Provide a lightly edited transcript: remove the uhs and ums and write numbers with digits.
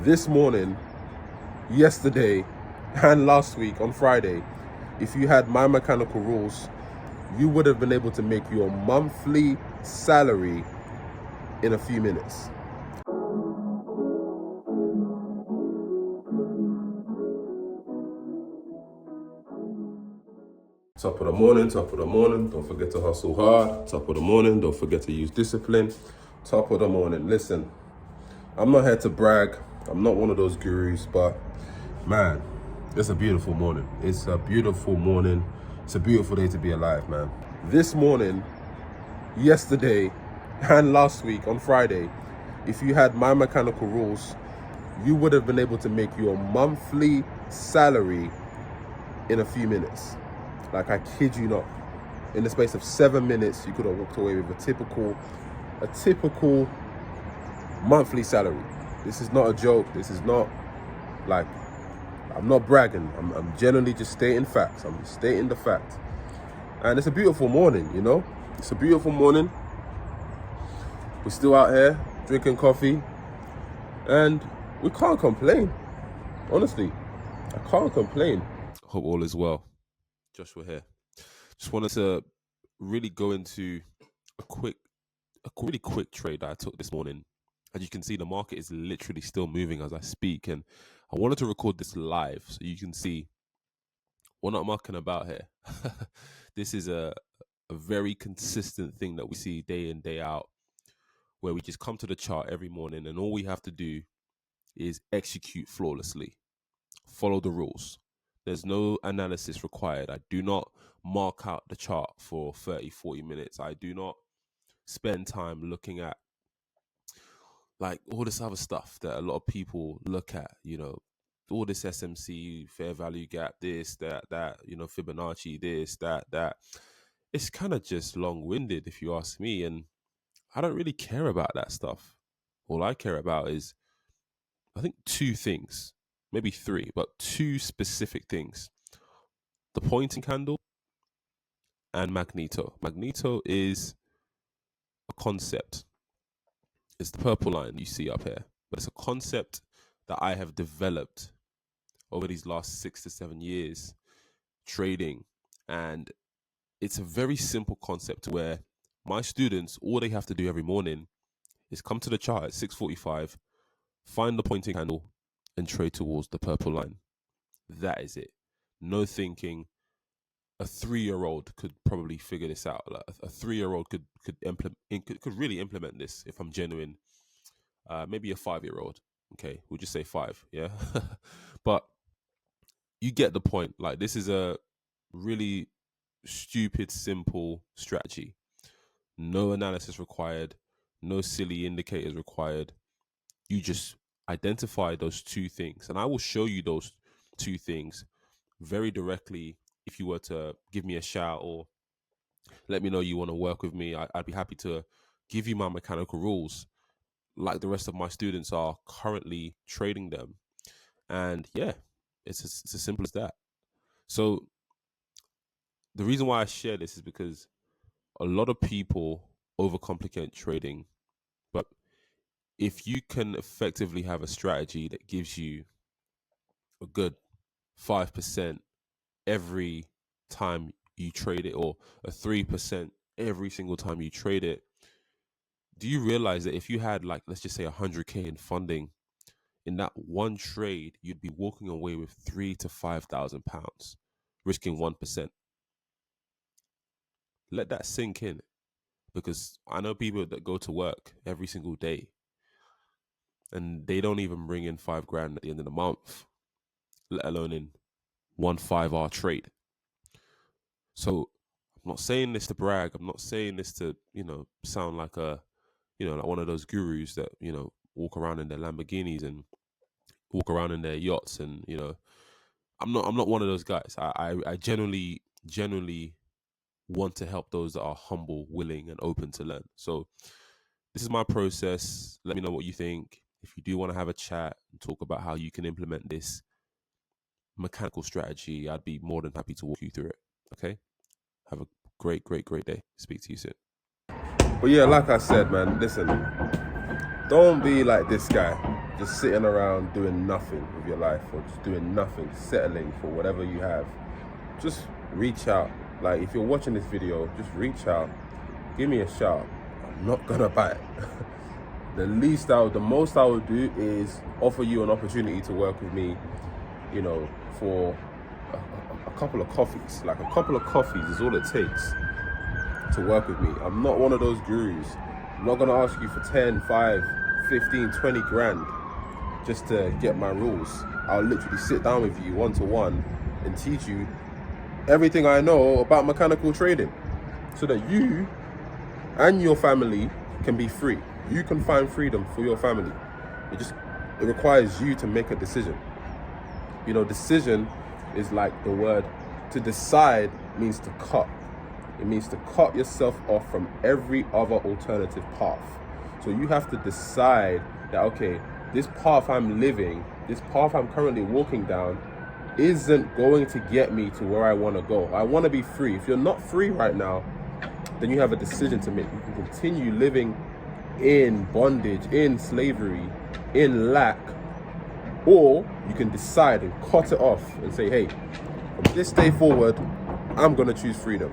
this morning, yesterday, and last week on Friday, if you had My Mechanical Rules, you would have been able to make your monthly salary in a few minutes. Top of the morning, don't forget to hustle hard. Top of the morning, don't forget to use discipline. Top of the morning, listen, I'm not here to brag. I'm not one of those gurus, but man, it's a beautiful morning. It's a beautiful morning. It's a beautiful day to be alive, man. This morning, yesterday, and last week on Friday, if you had My Mechanical Rules, you would have been able to make your monthly salary in a few minutes. Like, I kid you not. In the space of 7 minutes, you could have walked away with a typical monthly salary. This is not a joke. This is not like, I'm not bragging. I'm generally just stating facts. I'm just stating the fact. And it's a beautiful morning, you know? It's a beautiful morning. We're still out here drinking coffee. And we can't complain. Honestly, I can't complain. Hope all is well. Joshua here. Just wanted to really go into a really quick trade that I took this morning. As you can see, the market is literally still moving as I speak, and I wanted to record this live so you can see we're not mucking about here. This is a very consistent thing that we see day in, day out, where we just come to the chart every morning and all we have to do is execute flawlessly, follow the rules. There's no analysis required. I do not mark out the chart for 30, 40 minutes. I do not spend time looking at like all this other stuff that a lot of people look at, you know, all this SMC, fair value gap, this, that, you know, Fibonacci, this, that. It's kind of just long-winded if you ask me. And I don't really care about that stuff. All I care about is, I think, two things. Maybe three, but two specific things. The pointing candle and Magneto. Magneto is a concept. It's the purple line you see up here. But it's a concept that I have developed over these last 6 to 7 years trading. And it's a very simple concept where my students, all they have to do every morning is come to the chart at 6:45, find the pointing candle, and trade towards the purple line. That is it. No thinking. A 3-year-old could probably figure this out. Like a 3-year-old could really implement this if I'm genuine. Maybe a 5-year-old. Okay, we'll just say 5. Yeah, but you get the point. Like, this is a really stupid, simple strategy. No analysis required. No silly indicators required. You just identify those two things, and I will show you those two things very directly. If you were to give me a shout or let me know you want to work with me, I'd be happy to give you My Mechanical Rules like the rest of my students are currently trading them. And yeah, it's as simple as that. So the reason why I share this is because a lot of people overcomplicate trading. But if you can effectively have a strategy that gives you a good 5% every time you trade it, or a 3% every single time you trade it, do you realize that if you had, like, let's just say 100K in funding, in that one trade, you'd be walking away with £3,000 to £5,000, risking 1%. Let that sink in, because I know people that go to work every single day and they don't even bring in £5,000 at the end of the month, let alone in 1 5-hour trade. So I'm not saying this to brag. I'm not saying this to, sound like like one of those gurus that, walk around in their Lamborghinis and walk around in their yachts. And, I'm not one of those guys. I genuinely want to help those that are humble, willing, and open to learn. So this is my process. Let me know what you think. If you do want to have a chat and talk about how you can implement this mechanical strategy, I'd be more than happy to walk you through it. Okay? Have a great day. Speak to you soon. But yeah, like I said, man, listen, don't be like this guy. just sitting around doing nothing with your life, or just doing nothing, settling for whatever you have, just reach out. Like, if you're watching this video, just reach out, give me a shout. I'm not gonna bite. The most I would do is offer you an opportunity to work with me, you know, for a couple of coffees. Like, a couple of coffees is all it takes to work with me. I'm not one of those gurus. I'm not gonna ask you for 10, 5, 15, 20 grand just to get my rules. I'll literally sit down with you one-to-one and teach you everything I know about mechanical trading, so that you and your family can be free. You can find freedom for your family. It requires you to make a decision. You know, decision is like the word. To decide means to cut. It means to cut yourself off from every other alternative path. So you have to decide that, okay, this path I'm living, this path I'm currently walking down, isn't going to get me to where I want to go. I want to be free. If you're not free right now, then you have a decision to make. You can continue living in bondage, in slavery, in lack, or you can decide and cut it off and say, hey, from this day forward, I'm going to choose freedom.